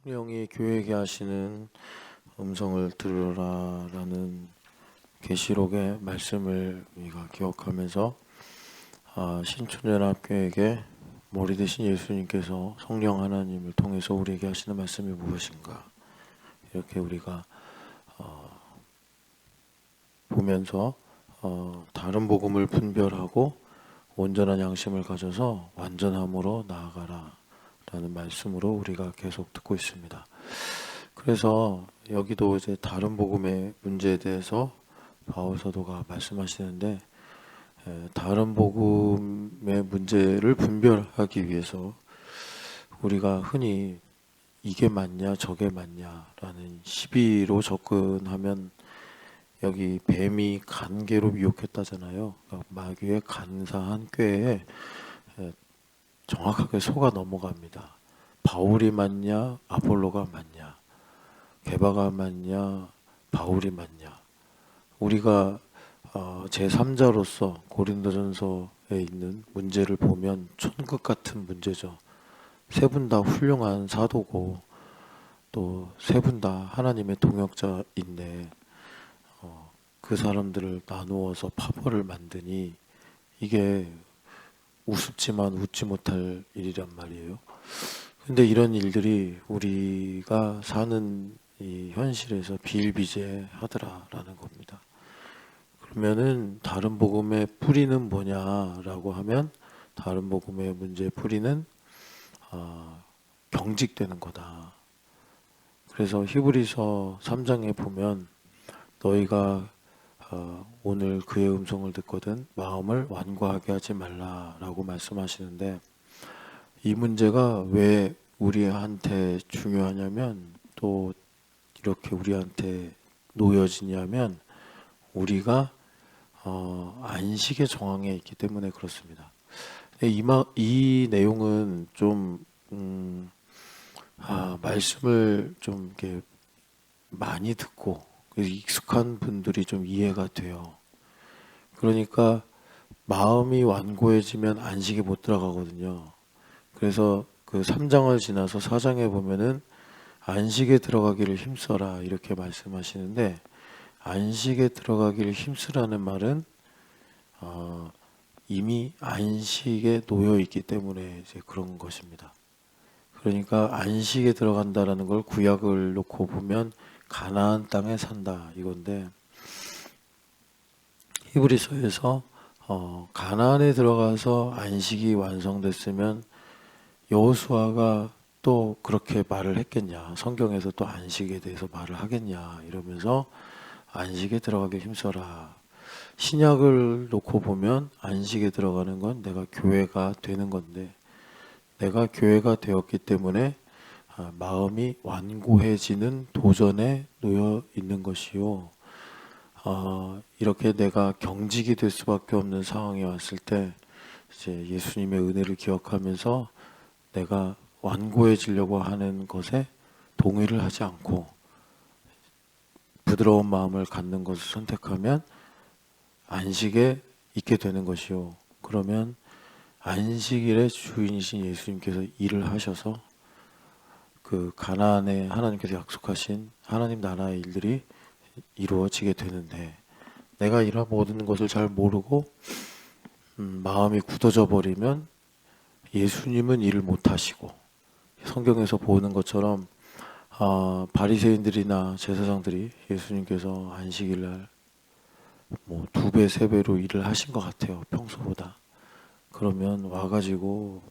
성령이 교회에게 하시는 음성을 들으라라는 계시록의 말씀을 우리가 기억하면서 신촌연합교회에게 머리 대신 예수님께서 성령 하나님을 통해서 우리에게 하시는 말씀이 무엇인가 이렇게 우리가 보면서 다른 복음을 분별하고 온전한 양심을 가져서 완전함으로 나아가라 라는 말씀으로 우리가 계속 듣고 있습니다. 그래서 여기도 이제 다른 복음의 문제에 대해서 바울 사도가 말씀하시는데, 다른 복음의 문제를 분별하기 위해서 우리가 흔히 이게 맞냐 저게 맞냐라는 시비로 접근하면, 여기 뱀이 간계로 미혹했다잖아요. 그러니까 마귀의 간사한 꾀에 정확하게 속아 넘어갑니다. 바울이 맞냐 아볼로가 맞냐, 게바가 맞냐 바울이 맞냐. 우리가 제3자로서 고린도전서에 있는 문제를 보면 천국 같은 문제죠. 세 분 다 훌륭한 사도고 또 세 분 다 하나님의 동역자인데 그 사람들을 나누어서 파벌을 만드니 이게 우습지만 웃지 못할 일이란 말이에요. 근데 이런 일들이 우리가 사는 이 현실에서 비일비재하더라라는 겁니다. 그러면은 다른 복음의 뿌리는 뭐냐라고 하면, 다른 복음의 문제의 뿌리는 경직되는 거다. 그래서 히브리서 3장에 보면 너희가 오늘 그의 음성을 듣거든 마음을 완고하게 하지 말라라고 말씀하시는데, 이 문제가 왜 우리한테 중요하냐면, 또 이렇게 우리한테 놓여지냐면, 우리가 안식의 정황에 있기 때문에 그렇습니다. 이 내용은 좀 말씀을 좀 이렇게 많이 듣고 익숙한 분들이 좀 이해가 돼요. 그러니까 마음이 완고해지면 안식에 못 들어가거든요. 그래서 그 3장을 지나서 4장에 보면은 안식에 들어가기를 힘써라 이렇게 말씀하시는데, 안식에 들어가기를 힘쓰라는 말은 이미 안식에 놓여 있기 때문에 이제 그런 것입니다. 그러니까 안식에 들어간다라는 걸 구약을 놓고 보면 가나안 땅에 산다 이건데, 히브리서에서 가나안에 들어가서 안식이 완성됐으면 여호수아가 또 그렇게 말을 했겠냐, 성경에서 또 안식에 대해서 말을 하겠냐 이러면서 안식에 들어가기 힘써라. 신약을 놓고 보면 안식에 들어가는 건 내가 교회가 되는 건데, 내가 교회가 되었기 때문에 마음이 완고해지는 도전에 놓여 있는 것이요, 이렇게 내가 경직이 될 수밖에 없는 상황이 왔을 때 이제 예수님의 은혜를 기억하면서 내가 완고해지려고 하는 것에 동의를 하지 않고 부드러운 마음을 갖는 것을 선택하면 안식에 있게 되는 것이요, 그러면 안식일의 주인이신 예수님께서 일을 하셔서 그 가나안에 하나님께서 약속하신 하나님 나라의 일들이 이루어지게 되는데, 내가 이런 모든 것을 잘 모르고 마음이 굳어져 버리면 예수님은 일을 못 하시고, 성경에서 보는 것처럼 바리새인들이나 제사장들이 예수님께서 안식일날 뭐 2배, 3배로 일을 하신 것 같아요, 평소보다. 그러면 와가지고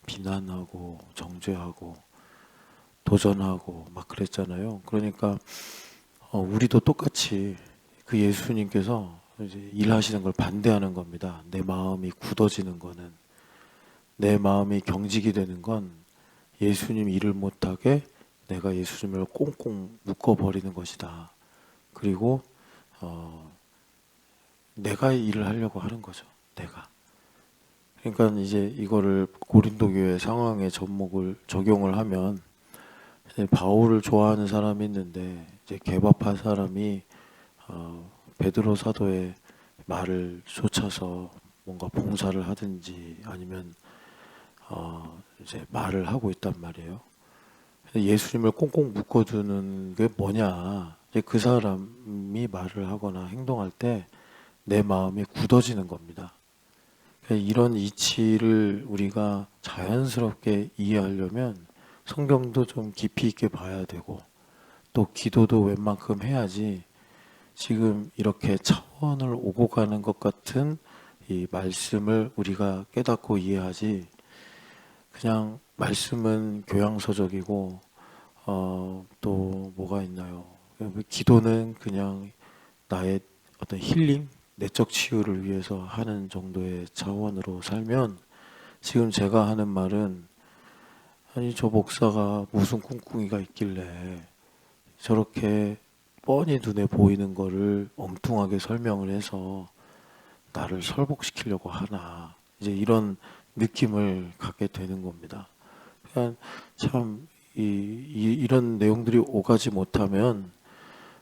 비난하고 정죄하고 도전하고 막 그랬잖아요. 그러니까 우리도 똑같이 그 예수님께서 이제 일하시는 걸 반대하는 겁니다. 내 마음이 굳어지는 거는, 내 마음이 경직이 되는 건 예수님 일을 못하게 내가 예수님을 꽁꽁 묶어버리는 것이다. 그리고 내가 일을 하려고 하는 거죠. 내가. 그러니까 이제 이거를 고린도 교회 상황에 적용을 하면, 바울을 좋아하는 사람이 있는데 이제 개바파 사람이 베드로 사도의 말을 쫓아서 뭔가 봉사를 하든지 아니면 이제 말을 하고 있단 말이에요. 예수님을 꽁꽁 묶어두는 게 뭐냐? 이제 그 사람이 말을 하거나 행동할 때 내 마음이 굳어지는 겁니다. 그러니까 이런 이치를 우리가 자연스럽게 이해하려면 성경도 좀 깊이 있게 봐야 되고 또 기도도 웬만큼 해야지 지금 이렇게 차원을 오고 가는 것 같은 이 말씀을 우리가 깨닫고 이해하지 그냥 말씀은 교양서적이고 또 뭐가 있나요? 기도는 그냥 나의 어떤 힐링, 내적 치유를 위해서 하는 정도의 차원으로 살면 지금 제가 하는 말은 아니 저 목사가 무슨 꿍꿍이가 있길래 저렇게 뻔히 눈에 보이는 거를 엉뚱하게 설명을 해서 나를 설복시키려고 하나 이제 이런 느낌을 갖게 되는 겁니다. 그러니까 참 이런 내용들이 오가지 못하면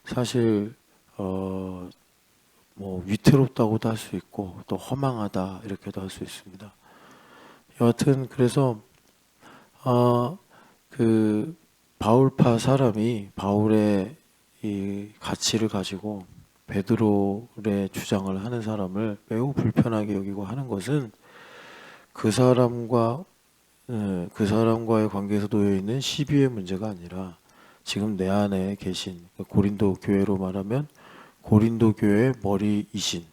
사실 뭐 위태롭다고도 할 수 있고 또 허망하다 이렇게도 할 수 있습니다. 여하튼 그래서 그 바울파 사람이 바울의 이 가치를 가지고 베드로의 주장을 하는 사람을 매우 불편하게 여기고 하는 것은 그 사람과 그 사람과의 관계에서 놓여 있는 시비의 문제가 아니라 지금 내 안에 계신 고린도 교회로 말하면 고린도 교회의 머리이신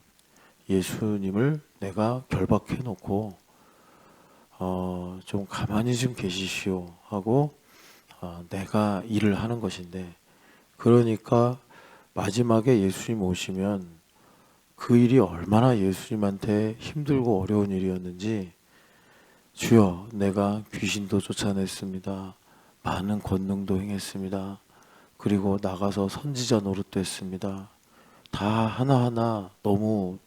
예수님을 내가 결박해 놓고 좀 가만히 좀 계시시오 하고 내가 일을 하는 것인데 그러니까 마지막에 예수님 오시면 그 일이 얼마나 예수님한테 힘들고 어려운 일이었는지 주여 내가 귀신도 쫓아냈습니다. 많은 권능도 행했습니다. 그리고 나가서 선지자 노릇도 했습니다. 다 하나하나 너무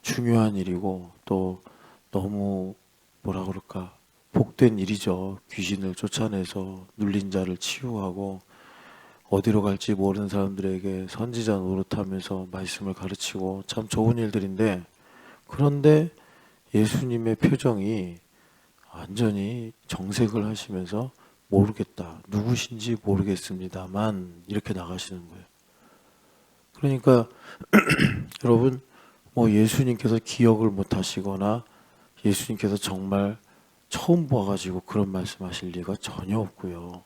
중요한 일이고 또 너무 뭐라 그럴까 복된 일이죠. 귀신을 쫓아내서 눌린 자를 치유하고 어디로 갈지 모르는 사람들에게 선지자 노릇하면서 말씀을 가르치고 참 좋은 일들인데 그런데 예수님의 표정이 완전히 정색을 하시면서 모르겠다. 누구신지 모르겠습니다만 이렇게 나가시는 거예요. 그러니까 여러분 뭐 예수님께서 기억을 못 하시거나 예수님께서 정말 처음 봐가지고 그런 말씀하실 리가 전혀 없고요.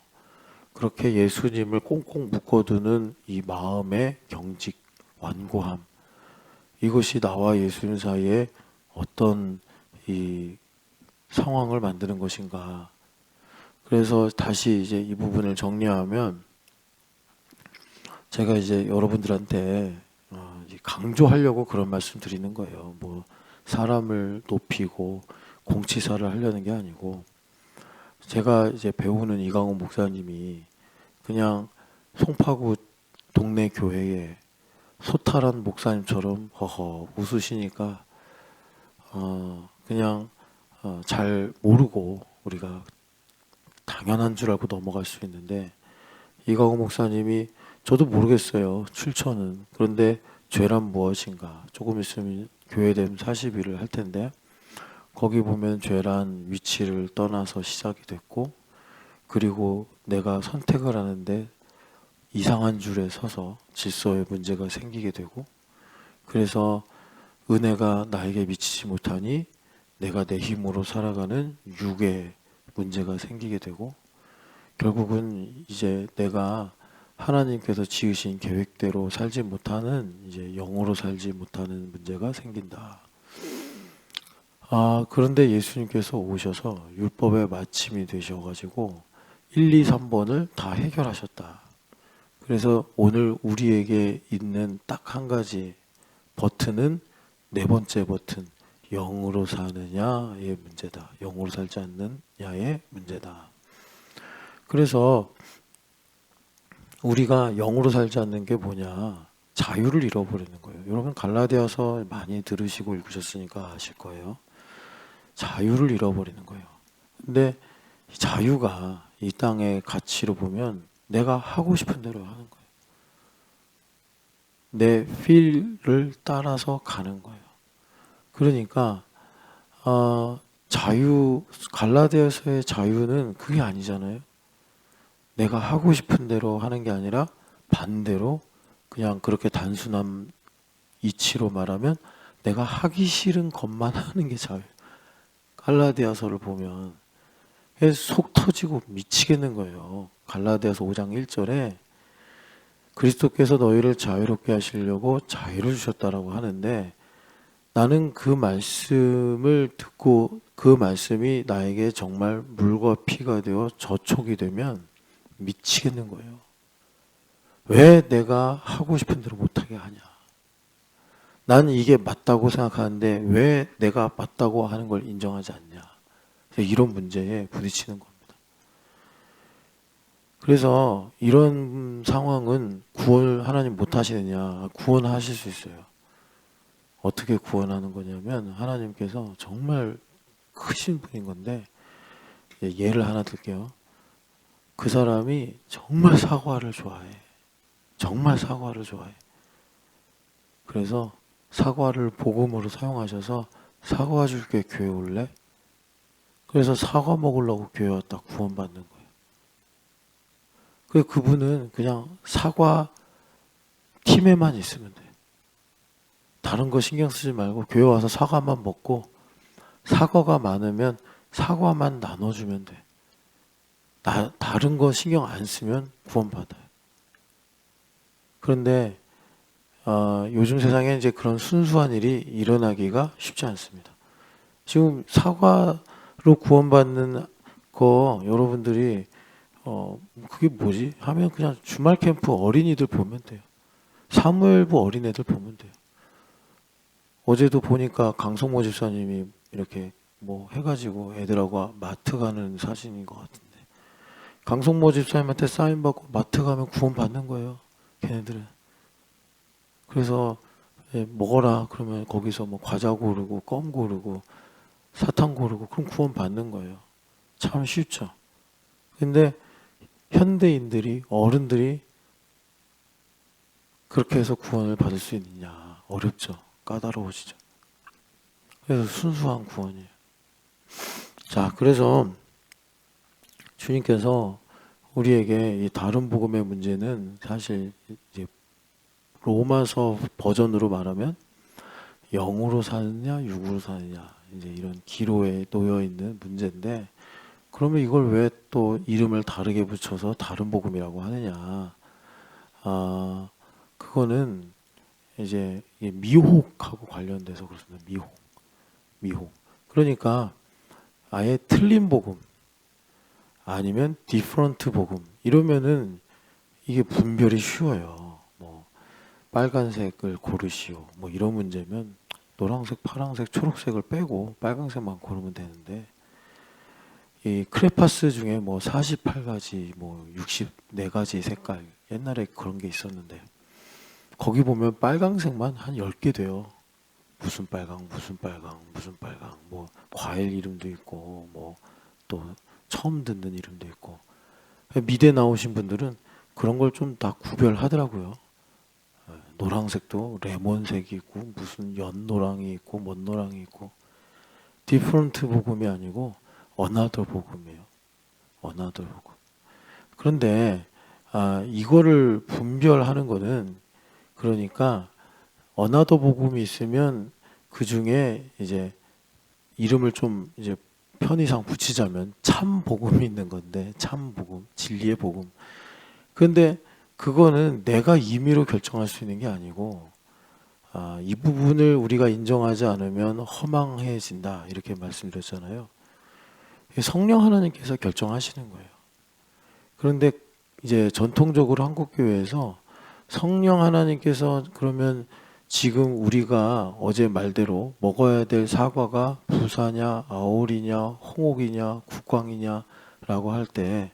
그렇게 예수님을 꽁꽁 묶어두는 이 마음의 경직, 완고함 이것이 나와 예수님 사이에 어떤 이 상황을 만드는 것인가. 그래서 다시 이제 이 부분을 정리하면 제가 이제 여러분들한테 강조하려고 그런 말씀 드리는 거예요. 뭐 사람을 높이고 공치사를 하려는 게 아니고 제가 이제 배우는 이강훈 목사님이 그냥 송파구 동네 교회에 소탈한 목사님처럼 허허 웃으시니까 그냥 잘 모르고 우리가 당연한 줄 알고 넘어갈 수 있는데 이강훈 목사님이 저도 모르겠어요. 출처는. 그런데 죄란 무엇인가? 조금 있으면 교회됨 40일을 할 텐데 거기 보면 죄란 위치를 떠나서 시작이 됐고 그리고 내가 선택을 하는데 이상한 줄에 서서 질서에 문제가 생기게 되고 그래서 은혜가 나에게 미치지 못하니 내가 내 힘으로 살아가는 육의 문제가 생기게 되고 결국은 이제 내가 하나님께서 지으신 계획대로 살지 못하는 이제 영으로 살지 못하는 문제가 생긴다. 그런데 예수님께서 오셔서 율법의 마침이 되셔가지고 1, 2, 3번을 다 해결하셨다. 그래서 오늘 우리에게 있는 딱 한 가지 버튼은 네 번째 버튼, 영으로 사느냐의 문제다. 영으로 살지 않느냐의 문제다. 그래서 우리가 영으로 살지 않는 게 뭐냐? 자유를 잃어버리는 거예요. 여러분 갈라디아서 많이 들으시고 읽으셨으니까 아실 거예요. 자유를 잃어버리는 거예요. 근데 자유가 이 땅의 가치로 보면 내가 하고 싶은 대로 하는 거예요. 내 필을 따라서 가는 거예요. 그러니까 자유 갈라디아서의 자유는 그게 아니잖아요. 내가 하고 싶은 대로 하는 게 아니라 반대로 그냥 그렇게 단순한 이치로 말하면 내가 하기 싫은 것만 하는 게 자유. 갈라디아서를 보면 속 터지고 미치겠는 거예요. 갈라디아서 5장 1절에 그리스도께서 너희를 자유롭게 하시려고 자유를 주셨다라고 하는데, 나는 그 말씀을 듣고 그 말씀이 나에게 정말 물과 피가 되어 저촉이 되면 미치겠는 거예요. 왜 내가 하고 싶은 대로 못하게 하냐? 나는 이게 맞다고 생각하는데 왜 내가 맞다고 하는 걸 인정하지 않냐? 이런 문제에 부딪히는 겁니다. 그래서 이런 상황은 구원을 하나님 못 하시느냐? 구원하실 수 있어요. 어떻게 구원하는 거냐면 하나님께서 정말 크신 분인 건데, 예를 하나 들게요. 그 사람이 정말 사과를 좋아해. 정말 사과를 좋아해. 그래서 사과를 복음으로 사용하셔서 사과 줄게 교회 올래? 그래서 사과 먹으려고 교회 왔다 구원받는 거예요. 그래서 그분은 그냥 사과 팀에만 있으면 돼요. 다른 거 신경 쓰지 말고 교회 와서 사과만 먹고, 사과가 많으면 사과만 나눠주면 돼. 다른 거 신경 안 쓰면 구원받아요. 그런데 요즘 세상에 이제 그런 순수한 일이 일어나기가 쉽지 않습니다. 지금 사과로 구원받는 거 여러분들이 그게 뭐지? 하면 그냥 주말 캠프 어린이들 보면 돼요. 사무엘부 어린애들 보면 돼요. 어제도 보니까 강성모 집사님이 이렇게 뭐 해가지고 애들하고 마트 가는 사진인 것 같은데, 강성모 집사님한테 사인 받고 마트 가면 구원 받는 거예요. 걔네들은. 그래서 먹어라 그러면 거기서 뭐 과자 고르고 껌 고르고 사탕 고르고, 그럼 구원 받는 거예요. 참 쉽죠. 근데 현대인들이, 어른들이 그렇게 해서 구원을 받을 수 있느냐? 어렵죠. 까다로워지죠. 그래서 순수한 구원이에요. 자, 그래서 주님께서 우리에게 이 다른 복음의 문제는 사실 이제 로마서 버전으로 말하면 영으로 사느냐 육으로 사느냐, 이제 이런 기로에 놓여 있는 문제인데, 그러면 이걸 왜 또 이름을 다르게 붙여서 다른 복음이라고 하느냐? 그거는 이제 미혹하고 관련돼서 그렇습니다. 미혹. 그러니까 아예 틀린 복음 아니면 디퍼런트 복음 이러면은 이게 분별이 쉬워요. 뭐 빨간색을 고르시오, 뭐 이런 문제면 노란색, 파란색, 초록색을 빼고 빨간색만 고르면 되는데, 이 크레파스 중에 뭐 48가지, 뭐 64가지 색깔, 옛날에 그런 게 있었는데 거기 보면 빨강색만 한 10개 돼요. 무슨 빨강, 무슨 빨강, 무슨 빨강, 뭐 과일 이름도 있고, 뭐 또 처음 듣는 이름도 있고. 미대 나오신 분들은 그런 걸 좀 다 구별하더라고요. 노란색도 레몬색이 있고, 무슨 연노랑이 있고, 먼노랑이 있고. 디퍼런트 복음이 아니고 어나더 복음이에요. 어나더 복음. 그런데 이거를 분별하는 거는, 그러니까 어나더 복음이 있으면 그 중에 이제 이름을 좀 이제 편의상 붙이자면 참 복음이 있는 건데, 참 복음, 진리의 복음. 그런데 그거는 내가 임의로 결정할 수 있는 게 아니고, 이 부분을 우리가 인정하지 않으면 허망해진다 이렇게 말씀드렸잖아요. 성령 하나님께서 결정하시는 거예요. 그런데 이제 전통적으로 한국 교회에서 성령 하나님께서 그러면 지금 우리가 어제 말대로 먹어야 될 사과가 부사냐, 아오리냐, 홍옥이냐, 국광이냐라고 할 때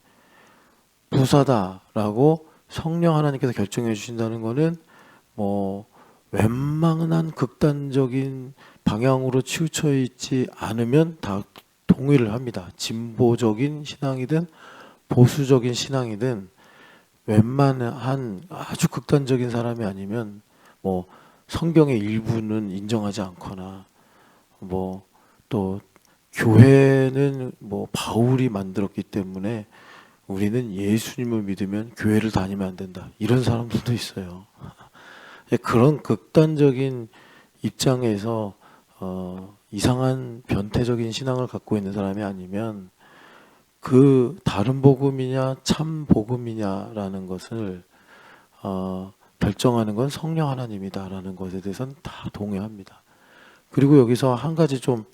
부사다라고 성령 하나님께서 결정해 주신다는 거는 뭐 웬만한 극단적인 방향으로 치우쳐 있지 않으면 다 동의를 합니다. 진보적인 신앙이든 보수적인 신앙이든 웬만한 아주 극단적인 사람이 아니면 뭐 성경의 일부는 인정하지 않거나, 뭐 또 교회는 뭐 바울이 만들었기 때문에 우리는 예수님을 믿으면 교회를 다니면 안 된다. 이런 사람들도 있어요. 그런 극단적인 입장에서 이상한 변태적인 신앙을 갖고 있는 사람이 아니면 그 다른 복음이냐 참 복음이냐라는 것을 결정하는 건 성령 하나님이다라는 것에 대해서는 다 동의합니다. 그리고 여기서 한 가지 좀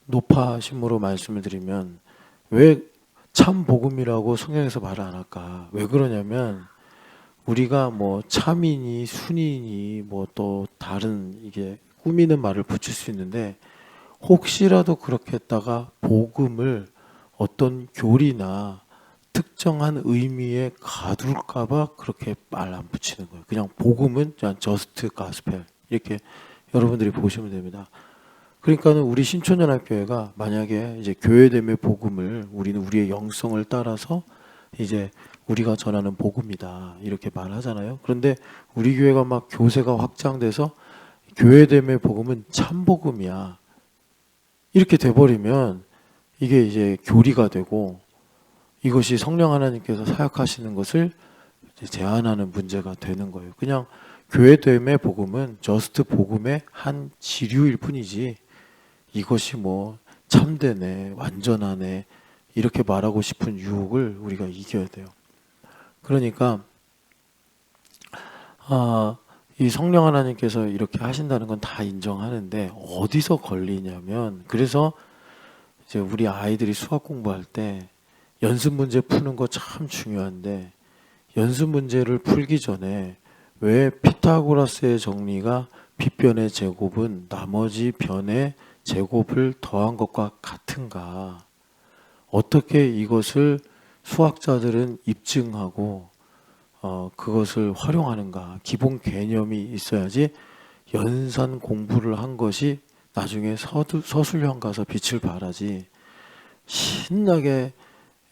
높아심으로 말씀을 드리면 왜 참 복음이라고 성경에서 말을 안 할까? 왜 그러냐면 우리가 뭐 참이니 순이니 뭐 또 다른 이게 꾸미는 말을 붙일 수 있는데 혹시라도 그렇게 했다가 복음을 어떤 교리나 특정한 의미에 가둘까봐 그렇게 말 안 붙이는 거예요. 그냥 복음은 그냥 저스트 가스펠 이렇게 여러분들이 보시면 됩니다. 그러니까는 우리 신촌연합교회가 만약에 이제 교회됨의 복음을 우리는 우리의 영성을 따라서 이제 우리가 전하는 복음이다 이렇게 말하잖아요. 그런데 우리 교회가 막 교세가 확장돼서 교회됨의 복음은 참 복음이야 이렇게 돼버리면 이게 이제 교리가 되고 이것이 성령 하나님께서 사역하시는 것을 이제 제한하는 문제가 되는 거예요. 그냥 교회됨의 복음은 저스트 복음의 한 지류일 뿐이지 이것이 뭐 참되네 완전하네 이렇게 말하고 싶은 유혹을 우리가 이겨야 돼요. 그러니까 이 성령 하나님께서 이렇게 하신다는 건 다 인정하는데 어디서 걸리냐면 그래서 이제 우리 아이들이 수학 공부할 때 연습 문제 푸는 거 참 중요한데 연습 문제를 풀기 전에 왜 피타고라스의 정리가 빗변의 제곱은 나머지 변의 제곱을 더한 것과 같은가? 어떻게 이것을 수학자들은 입증하고 그것을 활용하는가? 기본 개념이 있어야지 연산 공부를 한 것이 나중에 서술형 가서 빛을 발하지 신나게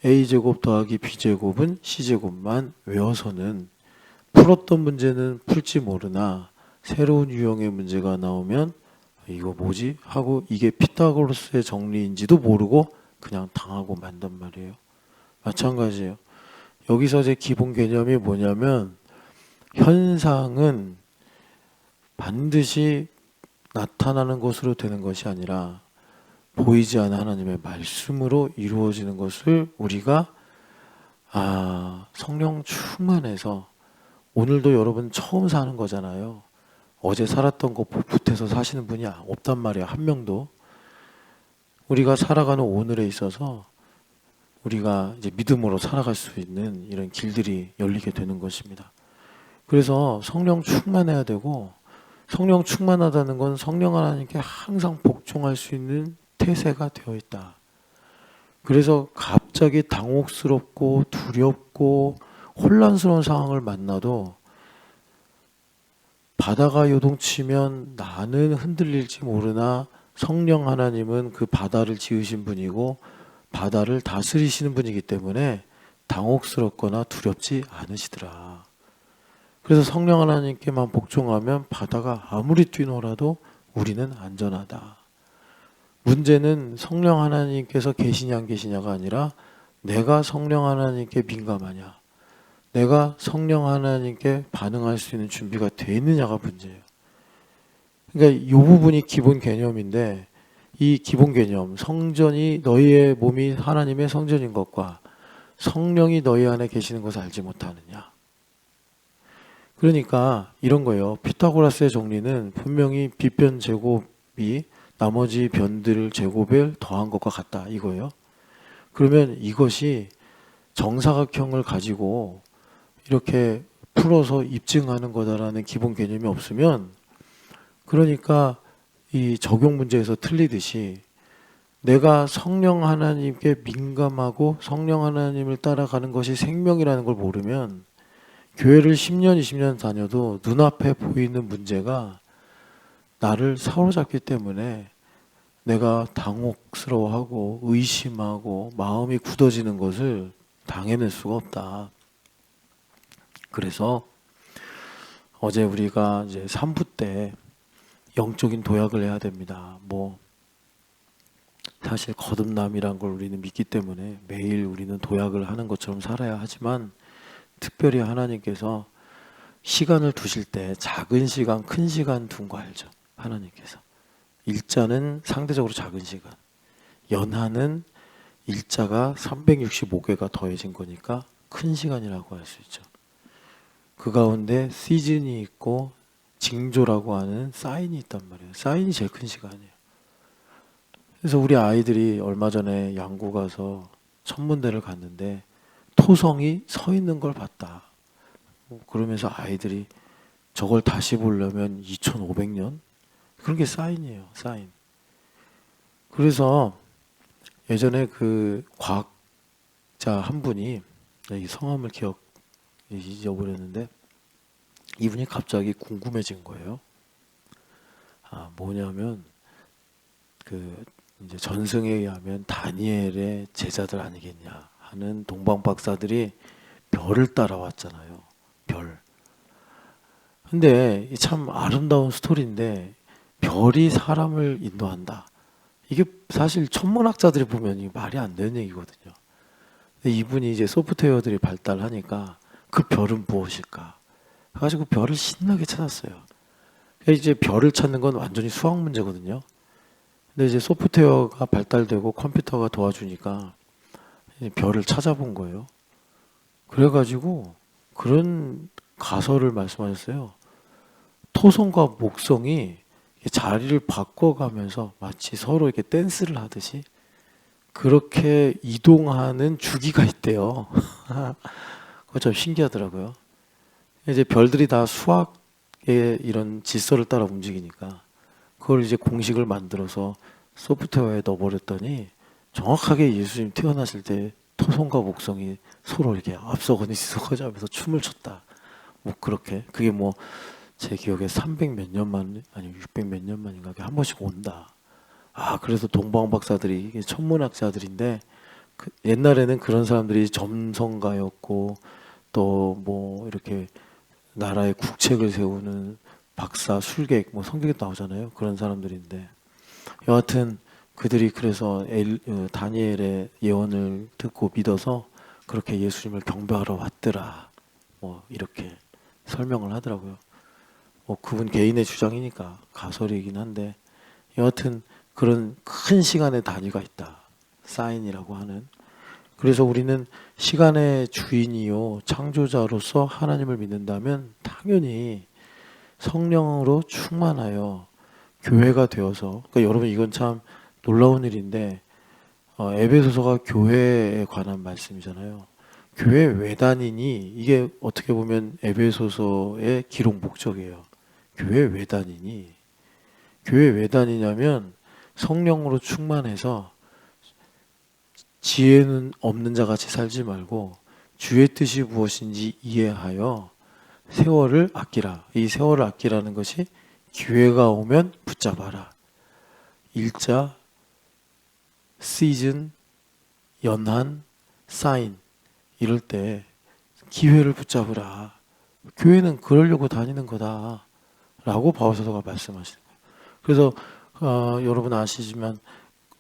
A제곱 더하기 B제곱은 C제곱만 외워서는 풀었던 문제는 풀지 모르나 새로운 유형의 문제가 나오면 이거 뭐지? 하고 이게 피타고라스의 정리인지도 모르고 그냥 당하고 만단 말이에요. 마찬가지예요. 여기서 제 기본 개념이 뭐냐면 현상은 반드시 나타나는 것으로 되는 것이 아니라 보이지 않는 하나님의 말씀으로 이루어지는 것을 우리가 성령 충만해서 오늘도 여러분 처음 사는 거잖아요. 어제 살았던 거 붙어서 사시는 분이 없단 말이에요. 한 명도. 우리가 살아가는 오늘에 있어서 우리가 이제 믿음으로 살아갈 수 있는 이런 길들이 열리게 되는 것입니다. 그래서 성령 충만해야 되고 성령 충만하다는 건 성령 하나님께 항상 복종할 수 있는 태세가 되어 있다. 그래서 갑자기 당혹스럽고 두렵고 혼란스러운 상황을 만나도 바다가 요동치면 나는 흔들릴지 모르나 성령 하나님은 그 바다를 지으신 분이고 바다를 다스리시는 분이기 때문에 당혹스럽거나 두렵지 않으시더라. 그래서 성령 하나님께만 복종하면 바다가 아무리 뛰노라도 우리는 안전하다. 문제는 성령 하나님께서 계시냐 안 계시냐가 아니라 내가 성령 하나님께 민감하냐, 내가 성령 하나님께 반응할 수 있는 준비가 돼 있느냐가 문제예요. 그러니까 이 부분이 기본 개념인데 이 기본 개념, 성전이 너희의 몸이 하나님의 성전인 것과 성령이 너희 안에 계시는 것을 알지 못하느냐. 그러니까 이런 거예요. 피타고라스의 정리는 분명히 빗변 제곱이 나머지 변들 제곱을 더한 것과 같다 이거예요. 그러면 이것이 정사각형을 가지고 이렇게 풀어서 입증하는 거다라는 기본 개념이 없으면 그러니까 이 적용 문제에서 틀리듯이 내가 성령 하나님께 민감하고 성령 하나님을 따라가는 것이 생명이라는 걸 모르면 교회를 10년, 20년 다녀도 눈앞에 보이는 문제가 나를 사로잡기 때문에 내가 당혹스러워하고 의심하고 마음이 굳어지는 것을 당해낼 수가 없다. 그래서 어제 우리가 이제 3부 때 영적인 도약을 해야 됩니다. 뭐 사실 거듭남이란 걸 우리는 믿기 때문에 매일 우리는 도약을 하는 것처럼 살아야 하지만, 특별히 하나님께서 시간을 두실 때 작은 시간, 큰 시간 둔 거 알죠? 하나님께서 일자는 상대적으로 작은 시간, 연하는 일자가 365개가 더해진 거니까 큰 시간이라고 할 수 있죠. 그 가운데 시즌이 있고 징조라고 하는 사인이 있단 말이에요. 사인이 제일 큰 시간이에요. 그래서 우리 아이들이 얼마 전에 양구 가서 천문대를 갔는데 토성이 서 있는 걸 봤다. 그러면서 아이들이 저걸 다시 보려면 2500년? 그런 게 사인이에요. 사인. 그래서 예전에 그 과학자 한 분이, 이 성함을 잊어버렸는데, 이분이 갑자기 궁금해진 거예요. 뭐냐면 그 이제 전승에 의하면 다니엘의 제자들 아니겠냐 하는 동방 박사들이 별을 따라왔잖아요. 별. 근데 참 아름다운 스토리인데, 별이 사람을 인도한다. 이게 사실 천문학자들이 보면 이게 말이 안 되는 얘기거든요. 근데 이분이 이제 소프트웨어들이 발달하니까 그 별은 무엇일까? 그래가지고 별을 신나게 찾았어요. 이제 별을 찾는 건 완전히 수학 문제거든요. 근데 이제 소프트웨어가 발달되고 컴퓨터가 도와주니까 별을 찾아본 거예요. 그래가지고 그런 가설을 말씀하셨어요. 토성과 목성이 자리를 바꿔가면서 마치 서로 이렇게 댄스를 하듯이 그렇게 이동하는 주기가 있대요. 그거 좀 신기하더라고요. 이제 별들이 다 수학의 이런 질서를 따라 움직이니까 그걸 이제 공식을 만들어서 소프트웨어에 넣어버렸더니 정확하게 예수님 태어나실 때 토성과 목성이 서로 이렇게 앞서거니 뒤서거니 하면서 춤을 췄다. 뭐 그렇게 그게 뭐 제 기억에 300 몇 년만 아니 600 몇 년 만인가 한 번씩 온다. 그래서 동방 박사들이 이게 천문학자들인데 옛날에는 그런 사람들이 점성가였고 또 뭐 이렇게 나라의 국책을 세우는 박사, 술객, 뭐 성경에 나오잖아요. 그런 사람들인데 여하튼 그들이 그래서 다니엘의 예언을 듣고 믿어서 그렇게 예수님을 경배하러 왔더라. 뭐 이렇게 설명을 하더라고요. 그분 개인의 주장이니까 가설이긴 한데 여하튼 그런 큰 시간의 단위가 있다. 사인이라고 하는. 그래서 우리는 시간의 주인이요 창조자로서 하나님을 믿는다면 당연히 성령으로 충만하여 교회가 되어서, 그러니까 여러분 이건 참 놀라운 일인데 에베소서가 교회에 관한 말씀이잖아요. 교회 왜 다니니? 이게 어떻게 보면 에베소서의 기록 목적이에요. 교회 왜 다니니? 교회 왜 다니냐면 성령으로 충만해서 지혜는 없는 자 같이 살지 말고 주의 뜻이 무엇인지 이해하여 세월을 아끼라. 이 세월을 아끼라는 것이 기회가 오면 붙잡아라. 일자, 시즌, 연한, 사인 이럴 때 기회를 붙잡으라. 교회는 그러려고 다니는 거다 라고 바울사도가 말씀하시는 거예요. 그래서 여러분 아시지만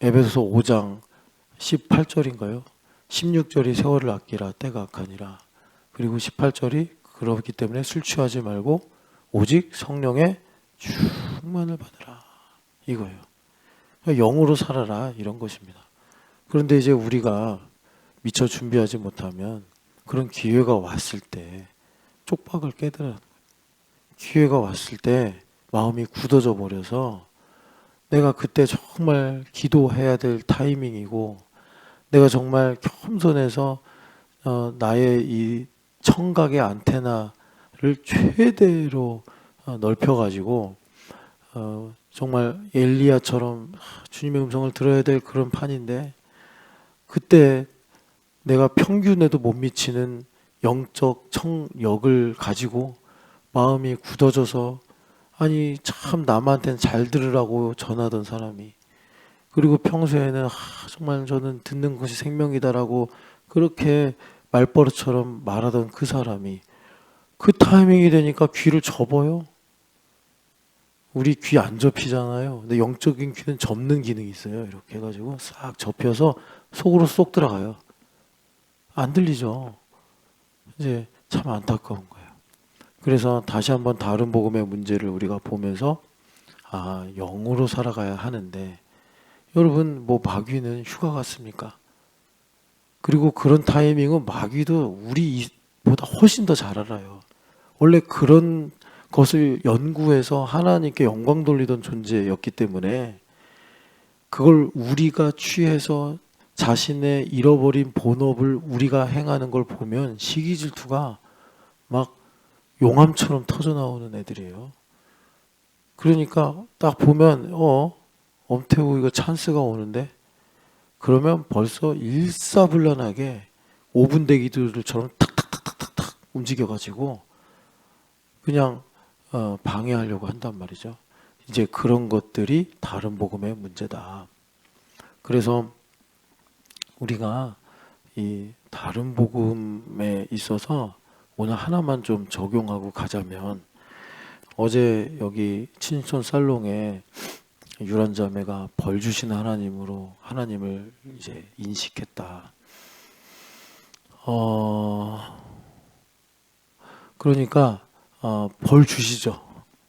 에베소서 5장 18절인가요? 16절이 세월을 아끼라 때가 악하니라. 그리고 18절이 그렇기 때문에 술 취하지 말고 오직 성령의 충만을 받으라. 이거예요. 영으로 살아라 이런 것입니다. 그런데 이제 우리가 미처 준비하지 못하면 그런 기회가 왔을 때 쪽박을 깨더라는 거예요. 기회가 왔을 때 마음이 굳어져 버려서 내가 그때 정말 기도해야 될 타이밍이고 내가 정말 겸손해서 나의 이 청각의 안테나를 최대로 넓혀가지고 정말 엘리야처럼 주님의 음성을 들어야 될 그런 판인데 그때 내가 평균에도 못 미치는 영적 청력을 가지고 마음이 굳어져서 아니 참 남한테는 잘 들으라고 전하던 사람이 그리고 평소에는 정말 저는 듣는 것이 생명이다라고 그렇게 말버릇처럼 말하던 그 사람이 그 타이밍이 되니까 귀를 접어요. 우리 귀 안 접히잖아요. 근데 영적인 귀는 접는 기능이 있어요. 이렇게 해가지고 싹 접혀서 속으로 쏙 들어가요. 안 들리죠. 이제 참 안타까운 거예요. 그래서 다시 한번 다른 복음의 문제를 우리가 보면서 영으로 살아가야 하는데, 여러분 뭐 마귀는 휴가 갔습니까? 그리고 그런 타이밍은 마귀도 우리보다 훨씬 더 잘 알아요. 원래 그런 것을 연구해서 하나님께 영광 돌리던 존재였기 때문에 그걸 우리가 취해서 자신의 잃어버린 본업을 우리가 행하는 걸 보면 시기 질투가 막 용암처럼 터져 나오는 애들이에요. 그러니까 딱 보면 엄태우 이거 찬스가 오는데, 그러면 벌써 일사불란하게 5분 대기들처럼 탁탁탁탁탁탁 움직여가지고 그냥 방해하려고 한단 말이죠. 이제 그런 것들이 다른 복음의 문제다. 그래서 우리가 이 다른 복음에 있어서 오늘 하나만 좀 적용하고 가자면, 어제 여기 친촌 살롱에 유란자매가 벌 주시는 하나님으로 하나님을 이제 인식했다. 그러니까 벌 주시죠.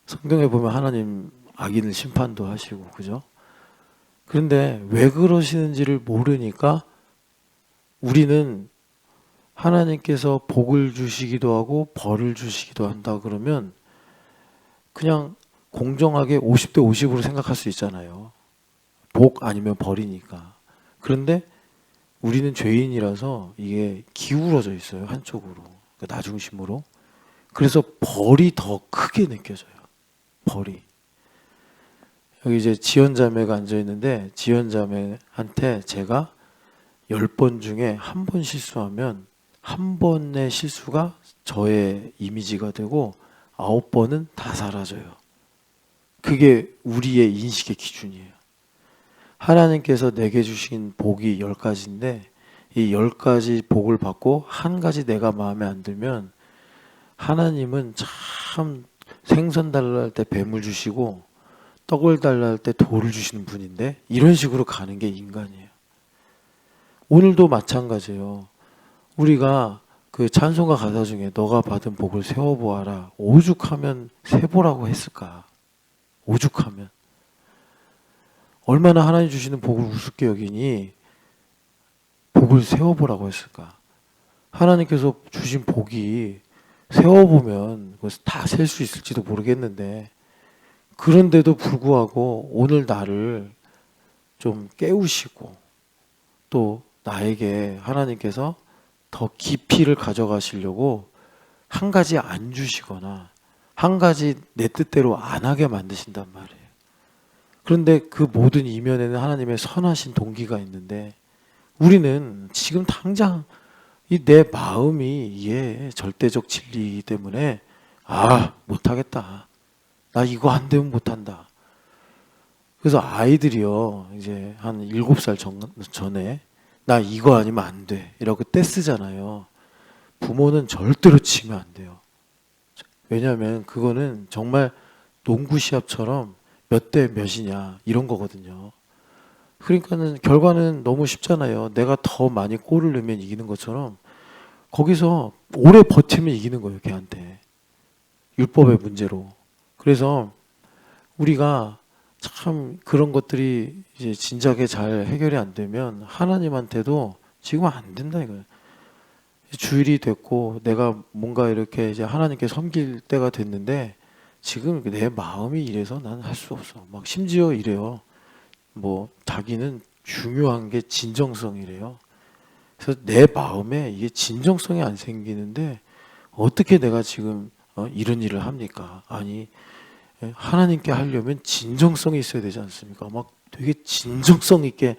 성경에 보면 하나님 악인을 심판도 하시고, 그죠? 그런데 왜 그러시는지를 모르니까 우리는 하나님께서 복을 주시기도 하고 벌을 주시기도 한다 그러면 그냥 공정하게 50대 50으로 생각할 수 있잖아요. 복 아니면 벌이니까. 그런데 우리는 죄인이라서 이게 기울어져 있어요. 한쪽으로. 그러니까 나 중심으로. 그래서 벌이 더 크게 느껴져요. 벌이. 여기 이제 지연자매가 앉아있는데, 지연자매한테 제가 10번 중에 한 번 실수하면 한 번의 실수가 저의 이미지가 되고 9번은 다 사라져요. 그게 우리의 인식의 기준이에요. 하나님께서 내게 주신 복이 10가지인데 이 10가지 복을 받고 한 가지 내가 마음에 안 들면, 하나님은 참 생선 달라 할 때 뱀을 주시고 떡을 달라 할 때 돌을 주시는 분인데, 이런 식으로 가는 게 인간이에요. 오늘도 마찬가지예요. 우리가 그 찬송가 가사 중에 너가 받은 복을 세워보아라, 오죽하면 세보라고 했을까? 오죽하면 얼마나 하나님 주시는 복을 우습게 여기니 복을 세워보라고 했을까? 하나님께서 주신 복이 세워보면 그것을 다 셀 수 있을지도 모르겠는데, 그런데도 불구하고 오늘 나를 좀 깨우시고 또 나에게 하나님께서 더 깊이를 가져가시려고 한 가지 안 주시거나 한 가지 내 뜻대로 안 하게 만드신단 말이에요. 그런데 그 모든 이면에는 하나님의 선하신 동기가 있는데, 우리는 지금 당장 이 내 마음이 이게 절대적 진리이기 때문에 못하겠다. 나 이거 안 되면 못한다. 그래서 아이들이요, 이제 한 7살 전에 나 이거 아니면 안 돼 이라고 떼쓰잖아요. 부모는 절대로 치면 안 돼요. 왜냐하면 그거는 정말 농구 시합처럼 몇 대 몇이냐 이런 거거든요. 그러니까는 결과는 너무 쉽잖아요. 내가 더 많이 골을 넣으면 이기는 것처럼 거기서 오래 버티면 이기는 거예요, 걔한테. 율법의 문제로. 그래서 우리가 참 그런 것들이 이제 진작에 잘 해결이 안 되면 하나님한테도 지금 안 된다 이거예요. 주일이 됐고 내가 뭔가 이렇게 이제 하나님께 섬길 때가 됐는데 지금 내 마음이 이래서 난 할 수 없어. 막 심지어 이래요. 뭐 자기는 중요한 게 진정성이래요. 그래서 내 마음에 이게 진정성이 안 생기는데 어떻게 내가 지금 이런 일을 합니까? 아니, 하나님께 하려면 진정성이 있어야 되지 않습니까? 막 되게 진정성 있게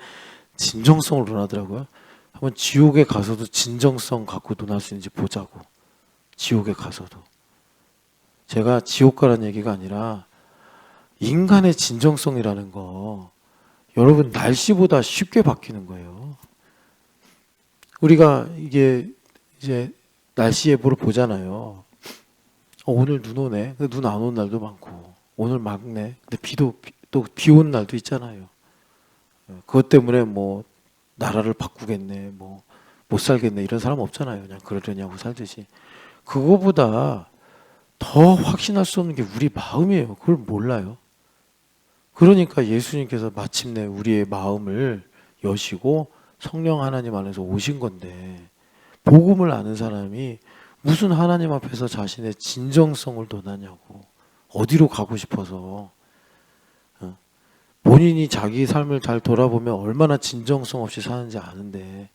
진정성을 논하더라고요. 한번 지옥에 가서도 진정성 갖고 논할 수 있는지 보자고. 지옥에 가서도. 제가 지옥 가라는 얘기가 아니라 인간의 진정성이라는 거, 여러분 날씨보다 쉽게 바뀌는 거예요. 우리가 이게 이제 날씨 예보를 보잖아요. 오늘 눈 오네. 눈 안 온 날도 많고. 오늘 막내. 근데 또 비 오는 날도 있잖아요. 그것 때문에 뭐 나라를 바꾸겠네, 뭐 못 살겠네 이런 사람 없잖아요. 그냥 그러려냐고 살듯이. 그거보다 더 확신할 수 없는 게 우리 마음이에요. 그걸 몰라요. 그러니까 예수님께서 마침내 우리의 마음을 여시고 성령 하나님 안에서 오신 건데, 복음을 아는 사람이 무슨 하나님 앞에서 자신의 진정성을 논하냐고. 어디로 가고 싶어서. 본인이 자기 삶을 잘 돌아보면 얼마나 진정성 없이 사는지 아는데,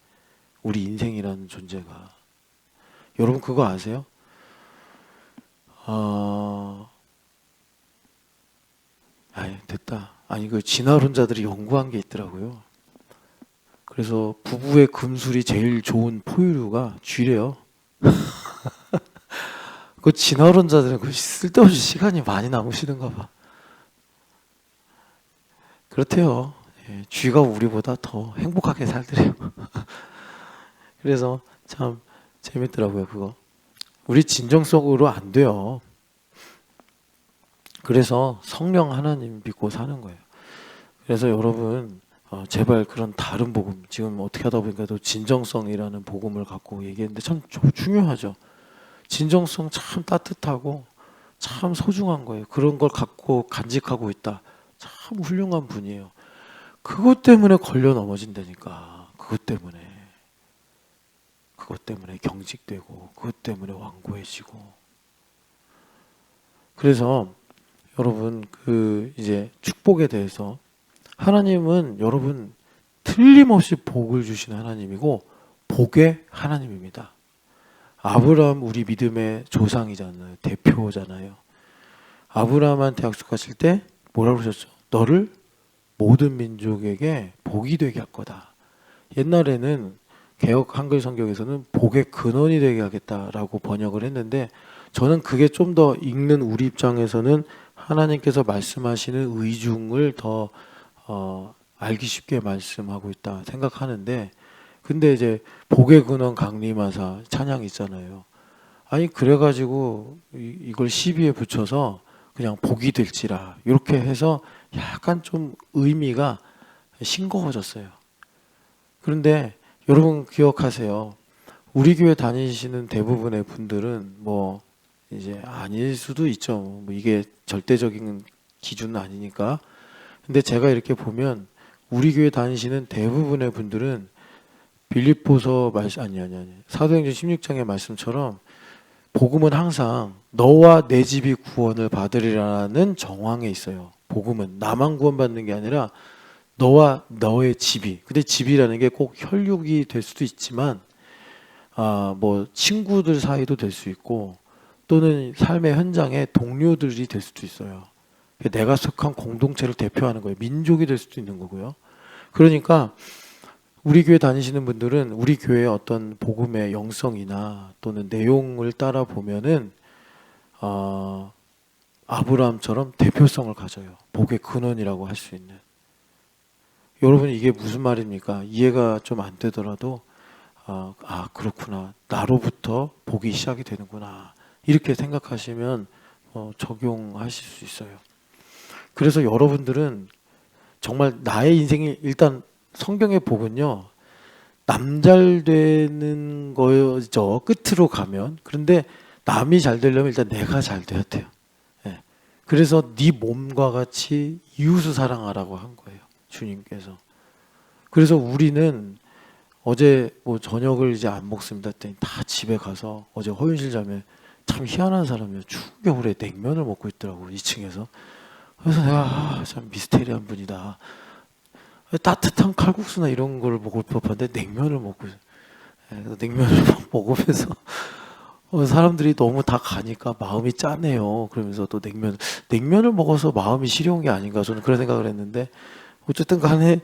우리 인생이라는 존재가. 여러분 그거 아세요? 됐다. 아니 그 진화론자들이 연구한 게 있더라고요. 그래서 부부의 금술이 제일 좋은 포유류가 쥐래요. 그 진화론자들은 그 쓸데없이 시간이 많이 남으시는가 봐. 그렇대요. 예, 쥐가 우리보다 더 행복하게 살더래요. 그래서 참 재밌더라고요, 그거. 우리 진정성으로 안 돼요. 그래서 성령 하나님 믿고 사는 거예요. 그래서 여러분 제발 그런 다른 복음, 지금 어떻게 하다 보니까 또 진정성이라는 복음을 갖고 얘기했는데 참 중요하죠. 진정성 참 따뜻하고 참 소중한 거예요. 그런 걸 갖고 간직하고 있다. 참 훌륭한 분이에요. 그것 때문에 걸려 넘어진다니까. 그것 때문에 경직되고, 그것 때문에 완고해지고. 그래서 여러분 그 이제 축복에 대해서, 하나님은 여러분 틀림없이 복을 주시는 하나님이고 복의 하나님입니다. 아브라함 우리 믿음의 조상이잖아요. 대표잖아요. 아브라함한테 약속하실 때 뭐라고 그러셨죠? 너를 모든 민족에게 복이 되게 할 거다. 옛날에는 개역 한글 성경에서는 복의 근원이 되게 하겠다라고 번역을 했는데, 저는 그게 좀 더 읽는 우리 입장에서는 하나님께서 말씀하시는 의중을 더 알기 쉽게 말씀하고 있다 생각하는데, 근데 이제 복의 근원 강림하사 찬양 있잖아요. 아니 그래가지고 이걸 시비에 붙여서 그냥 복이 될지라 이렇게 해서 약간 좀 의미가 싱거워졌어요. 그런데 여러분 기억하세요. 우리 교회 다니시는 대부분의 분들은 뭐 이제 아닐 수도 있죠. 뭐 이게 절대적인 기준은 아니니까. 근데 제가 이렇게 보면 우리 교회 다니시는 대부분의 분들은 빌립보서 말씀 아니 사도행전 16장의 말씀처럼 복음은 항상 너와 내 집이 구원을 받으리라는 정황에 있어요. 복음은 나만 구원받는 게 아니라 너와 너의 집이. 근데 집이라는 게 꼭 혈육이 될 수도 있지만 뭐 친구들 사이도 될 수 있고, 또는 삶의 현장에 동료들이 될 수도 있어요. 내가 속한 공동체를 대표하는 거예요. 민족이 될 수도 있는 거고요. 그러니까 우리 교회 다니시는 분들은 우리 교회의 어떤 복음의 영성이나 또는 내용을 따라 보면은 아브라함처럼 대표성을 가져요. 복의 근원이라고 할 수 있는. 여러분 이게 무슨 말입니까? 이해가 좀 안 되더라도 그렇구나. 나로부터 복이 시작이 되는구나. 이렇게 생각하시면 적용하실 수 있어요. 그래서 여러분들은 정말 나의 인생이, 일단 성경의 복은요, 남 잘 되는 거죠. 끝으로 가면. 그런데 남이 잘 되려면 일단 내가 잘 돼야 돼요. 예. 그래서 네 몸과 같이 이웃을 사랑하라고 한 거예요. 주님께서. 그래서 우리는 어제 뭐 저녁을 이제 안 먹습니다 했더니 다 집에 가서, 어제 허윤실 자매 참 희한한 사람이에요. 추운 겨울에 냉면을 먹고 있더라고, 2층에서. 그래서 내가 참 미스테리한 분이다. 따뜻한 칼국수나 이런 걸 먹을 법한데 냉면을 먹고 있어요. 그래서 냉면을 먹으면서 사람들이 너무 다 가니까 마음이 짠해요. 그러면서 또 냉면을 먹어서 마음이 시려운 게 아닌가, 저는 그런 생각을 했는데, 어쨌든 간에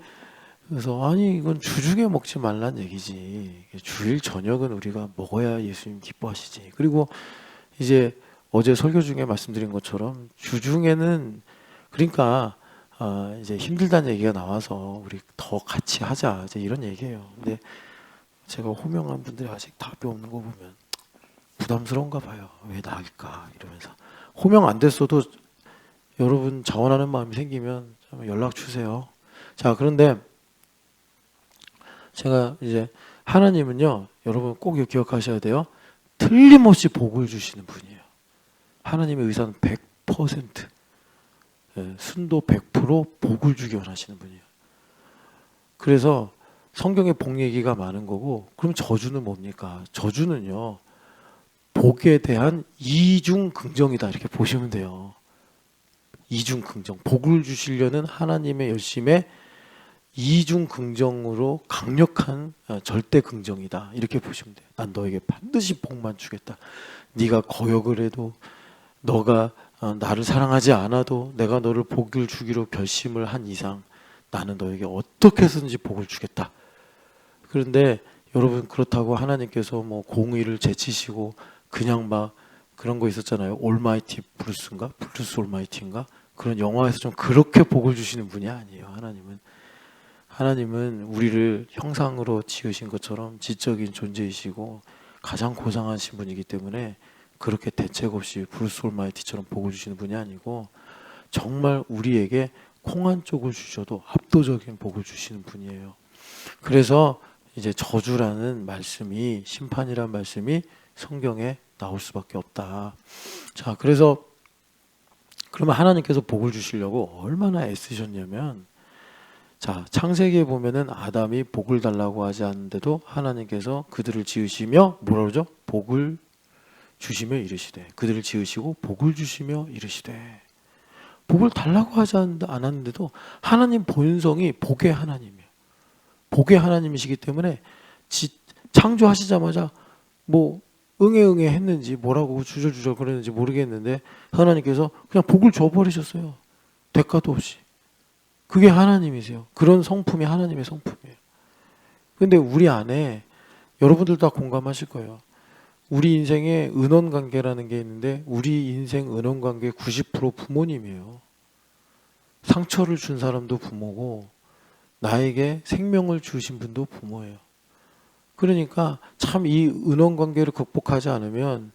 그래서 아니 이건 주중에 먹지 말란 얘기지. 주일 저녁은 우리가 먹어야 예수님 기뻐하시지. 그리고 이제 어제 설교 중에 말씀드린 것처럼 주중에는, 그러니까 이제 힘들다는 얘기가 나와서 우리 더 같이 하자, 이제 이런 얘기예요. 근데 제가 호명한 분들이 아직 답이 없는 거 보면 부담스러운가 봐요. 왜 나일까 이러면서. 호명 안 됐어도 여러분 자원하는 마음이 생기면 좀 연락 주세요. 자, 그런데 제가 이제 하나님은요, 여러분 꼭 기억하셔야 돼요. 틀림없이 복을 주시는 분이에요. 하나님의 의사는 100%, 순도 100% 복을 주기 원하시는 분이에요. 그래서 성경에 복 얘기가 많은 거고, 그럼 저주는 뭡니까? 저주는요, 복에 대한 이중 긍정이다, 이렇게 보시면 돼요. 이중 긍정. 복을 주시려는 하나님의 열심에 이중 긍정으로 강력한 절대 긍정이다, 이렇게 보시면 돼요. 난 너에게 반드시 복만 주겠다. 네가 거역을 해도, 너가 나를 사랑하지 않아도 내가 너를 복을 주기로 결심을 한 이상 나는 너에게 어떻게 해서든지 복을 주겠다. 그런데 여러분, 그렇다고 하나님께서 뭐 공의를 제치시고 그냥 막 그런 거 있었잖아요. 올마이티 브루스인가? 브루스 올마이티인가? 그런 영화에서 좀 그렇게 복을 주시는 분이 아니에요. 하나님은 우리를 형상으로 지으신 것처럼 지적인 존재이시고 가장 고상하신 분이기 때문에 그렇게 대책 없이 브루스 올마이티처럼 복을 주시는 분이 아니고 정말 우리에게 콩 한 쪽을 주셔도 압도적인 복을 주시는 분이에요. 그래서 이제 저주라는 말씀이, 심판이라는 말씀이 성경에 나올 수밖에 없다. 자, 그래서 그러면 하나님께서 복을 주시려고 얼마나 애쓰셨냐면, 자, 창세기에 보면은 아담이 복을 달라고 하지 않는데도 하나님께서 그들을 지으시며 뭐라 그러죠? 복을 주시며 이르시되. 그들을 지으시고 복을 주시며 이르시되. 복을 달라고 하지 않았는데도 하나님 본성이 복의 하나님이에요. 복의 하나님이시기 때문에 창조하시자마자 뭐 응애 했는지 뭐라고 주절주절 그랬는지 모르겠는데 하나님께서 그냥 복을 줘버리셨어요. 대가도 없이. 그게 하나님이세요. 그런 성품이 하나님의 성품이에요. 근데 우리 안에 여러분들 다 공감하실 거예요. 우리 인생에 은원관계라는 게 있는데 우리 인생 은원관계 90% 부모님이에요. 상처를 준 사람도 부모고 나에게 생명을 주신 분도 부모예요. 그러니까 참 이 은원관계를 극복하지 않으면,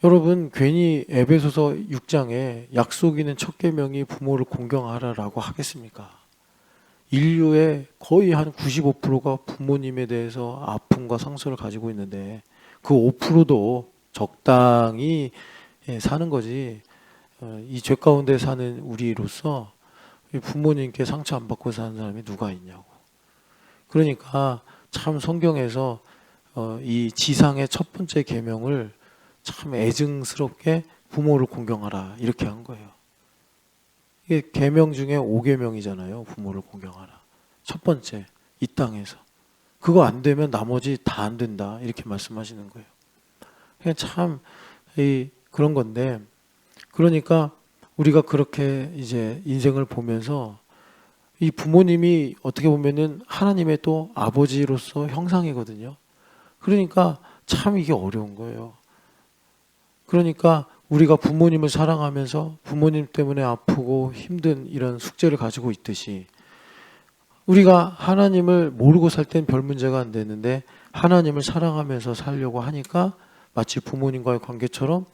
여러분 괜히 에베소서 6장에 약속 있는 첫 계명이 부모를 공경하라라고 하겠습니까? 인류의 거의 한 95%가 부모님에 대해서 아픔과 상처를 가지고 있는데 그 5%도 적당히 사는 거지. 이 죄 가운데 사는 우리로서 부모님께 상처 안 받고 사는 사람이 누가 있냐고. 그러니까 참 성경에서 이 지상의 첫 번째 계명을 참 애증스럽게 부모를 공경하라 이렇게 한 거예요. 이게 계명 중에 5계명이잖아요. 부모를 공경하라. 첫 번째, 이 땅에서. 그거 안 되면 나머지 다 안 된다 이렇게 말씀하시는 거예요. 그냥 참 그런 건데, 그러니까 우리가 그렇게 이제 인생을 보면서 이 부모님이 어떻게 보면은 하나님의 또 아버지로서 형상이거든요. 그러니까 참 이게 어려운 거예요. 그러니까 우리가 부모님을 사랑하면서 부모님 때문에 아프고 힘든 이런 숙제를 가지고 있듯이, 우리가 하나님을 모르고 살 땐 별 문제가 안 되는데 하나님을 사랑하면서 살려고 하니까 마치 부모님과의 관계처럼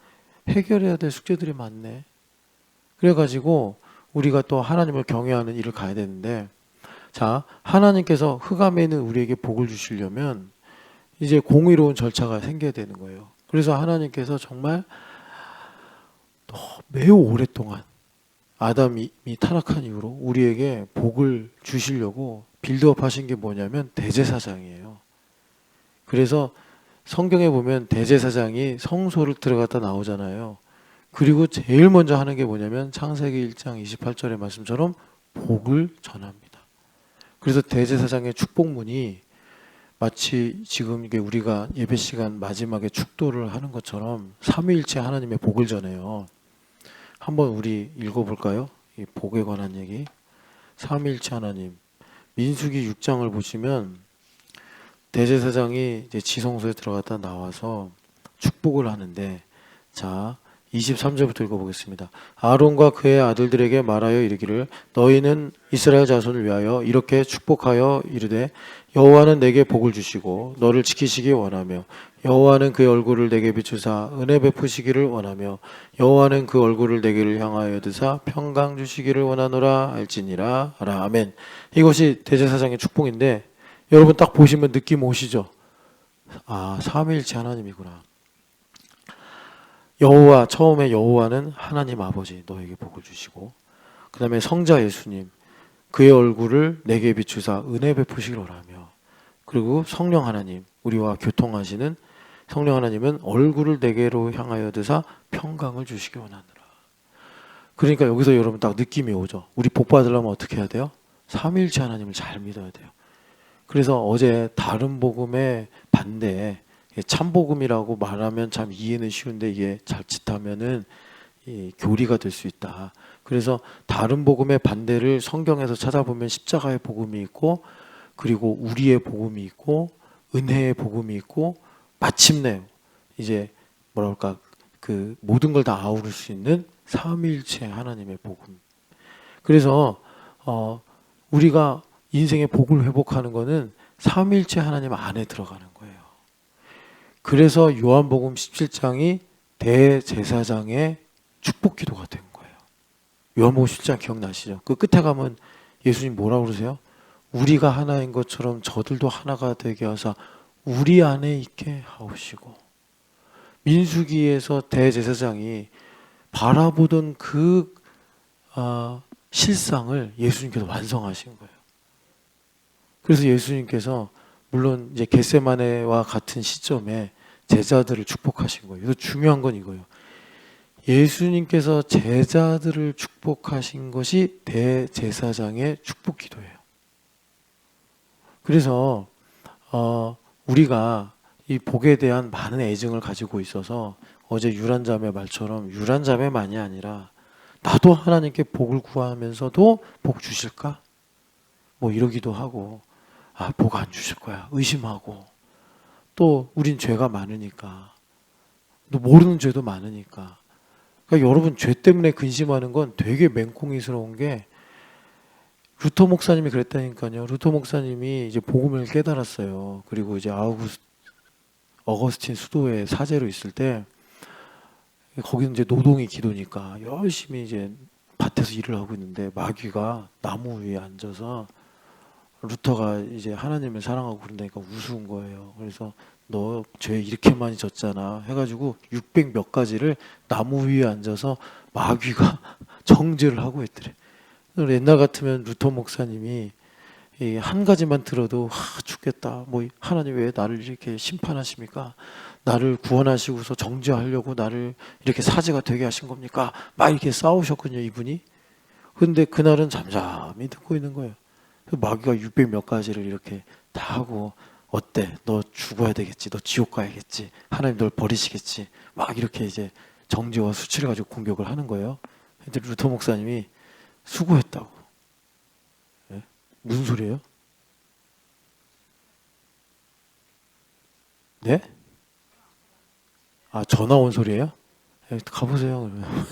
해결해야 될 숙제들이 많네. 그래가지고 우리가 또 하나님을 경외하는 일을 가야 되는데, 자, 하나님께서 흑암에 있는 우리에게 복을 주시려면 이제 공의로운 절차가 생겨야 되는 거예요. 그래서 하나님께서 정말 매우 오랫동안 아담이 타락한 이후로 우리에게 복을 주시려고 빌드업 하신 게 뭐냐면 대제사장이에요. 그래서 성경에 보면 대제사장이 성소를 들어갔다 나오잖아요. 그리고 제일 먼저 하는 게 뭐냐면 창세기 1장 28절의 말씀처럼 복을 전합니다. 그래서 대제사장의 축복문이 마치 지금 이게 우리가 예배 시간 마지막에 축도를 하는 것처럼 삼위일체 하나님의 복을 전해요. 한번 우리 읽어볼까요? 이 복에 관한 얘기. 삼위일체 하나님. 민수기 6장을 보시면 대제사장이 이제 지성소에 들어갔다 나와서 축복을 하는데, 자, 23절부터 읽어보겠습니다. 아론과 그의 아들들에게 말하여 이르기를 너희는 이스라엘 자손을 위하여 이렇게 축복하여 이르되 여호와는 내게 복을 주시고 너를 지키시기 원하며 여호와는 그의 얼굴을 내게 비추사 은혜 베푸시기를 원하며 여호와는 그 얼굴을 내게를 향하여 드사 평강 주시기를 원하노라 할지니라 하라. 아멘. 이것이 대제사장의 축복인데 여러분 딱 보시면 느낌 오시죠? 아, 삼위일체 하나님이구나. 여호와, 처음에 여호와는 하나님 아버지 너에게 복을 주시고, 그 다음에 성자 예수님 그의 얼굴을 내게 비추사 은혜 베푸시기를 원하며, 그리고 성령 하나님 우리와 교통하시는 성령 하나님은 얼굴을 내게로 향하여 드사 평강을 주시기 원하노라. 그러니까 여기서 여러분 딱 느낌이 오죠. 우리 복 받으려면 어떻게 해야 돼요? 삼위일체 하나님을 잘 믿어야 돼요. 그래서 어제 다른 복음의 반대에 참복음이라고 말하면 참 이해는 쉬운데 이게 자칫하면은 교리가 될 수 있다. 그래서 다른 복음의 반대를 성경에서 찾아보면 십자가의 복음이 있고, 그리고 우리의 복음이 있고, 은혜의 복음이 있고, 마침내 이제 뭐랄까 그 모든 걸 다 아우를 수 있는 삼위일체 하나님의 복음. 그래서 우리가 인생의 복을 회복하는 거는 삼위일체 하나님 안에 들어가는 거예요. 그래서 요한복음 17장이 대제사장의 축복 기도가 된 거예요. 요한복음 17장 기억나시죠? 그 끝에 가면 예수님 뭐라고 그러세요? 우리가 하나인 것처럼 저들도 하나가 되게 하사 우리 안에 있게 하옵시고. 민수기에서 대제사장이 바라보던 그 실상을 예수님께서 완성하신 거예요. 그래서 예수님께서 물론 이제 겟세마네와 같은 시점에 제자들을 축복하신 거예요. 그래서 중요한 건 이거예요. 예수님께서 제자들을 축복하신 것이 대제사장의 축복 기도예요. 그래서 우리가 이 복에 대한 많은 애증을 가지고 있어서 어제 유란자매 말처럼 유란자매만이 아니라 나도 하나님께 복을 구하면서도 복 주실까? 뭐 이러기도 하고, 아, 복 안 주실 거야 의심하고, 또 우린 죄가 많으니까, 또 모르는 죄도 많으니까. 그러니까 여러분 죄 때문에 근심하는 건 되게 맹꽁이스러운 게, 루터 목사님이 그랬다니까요. 루터 목사님이 이제 복음을 깨달았어요. 그리고 이제 어거스틴 수도에 사제로 있을 때, 거기는 이제 노동이 기도니까 열심히 이제 밭에서 일을 하고 있는데 마귀가 나무 위에 앉아서 루터가 이제 하나님을 사랑하고 그런다니까 우스운 거예요. 그래서 너 죄 이렇게 많이 졌잖아 해가지고 600 몇 가지를 나무 위에 앉아서 마귀가 정죄를 하고 있더래. 옛날 같으면 루터 목사님이 한 가지만 들어도 죽겠다. 뭐 하나님 왜 나를 이렇게 심판하십니까? 나를 구원하시고서 정죄하려고 나를 이렇게 사제가 되게 하신 겁니까? 막 이렇게 싸우셨거든요, 이분이. 근데 그날은 잠잠히 듣고 있는 거예요. 마귀가 600 몇 가지를 이렇게 다 하고, 어때? 너 죽어야 되겠지. 너 지옥 가야겠지. 하나님 널 버리시겠지. 막 이렇게 이제 정죄와 수치를 가지고 공격을 하는 거예요. 근데 루터 목사님이 수고했다고. 네? 무슨 소리예요? 네? 아, 전화 온 소리예요? 네, 가보세요, 그러면.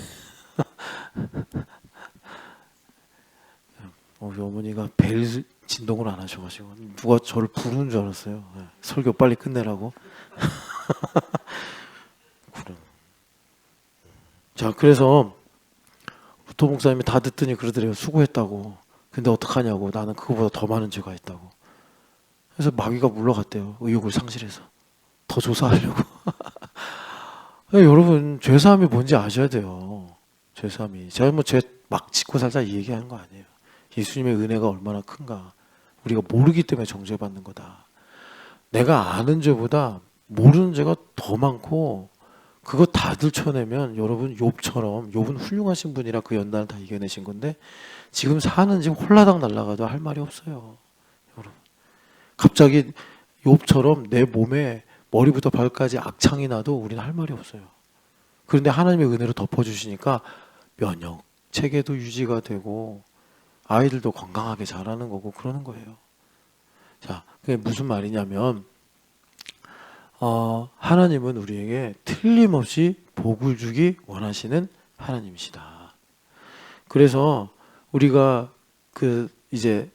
우리 어머니가 벨 진동을 안 하셔가지고 누가 저를 부르는 줄 알았어요. 네, 설교 빨리 끝내라고. 그래. 자, 그래서 루터 목사님이 다 듣더니 그러더래요. 수고했다고. 근데 어떡하냐고. 나는 그거보다 더 많은 죄가 있다고. 그래서 마귀가 물러갔대요. 의욕을 상실해서. 더 조사하려고. 여러분, 죄사함이 뭔지 아셔야 돼요. 죄사함이. 제가 뭐 죄 막 짓고 살자 이 얘기하는 거 아니에요. 예수님의 은혜가 얼마나 큰가. 우리가 모르기 때문에 정죄받는 거다. 내가 아는 죄보다 모르는 죄가 더 많고, 그거 다 들춰내면 여러분 욥처럼, 욥은 훌륭하신 분이라 그 연단을 다 이겨내신 건데 지금 사는 집 홀라당 날아가도 할 말이 없어요. 여러분 갑자기 욥처럼 내 몸에 머리부터 발까지 악창이 나도 우리는 할 말이 없어요. 그런데 하나님의 은혜로 덮어주시니까 면역 체계도 유지가 되고 아이들도 건강하게 자라는 거고 그러는 거예요. 자, 그게 무슨 말이냐면 하나님은 우리에게 틀림없이 복을 주기 원하시는 하나님이시다. 그래서 우리가 이제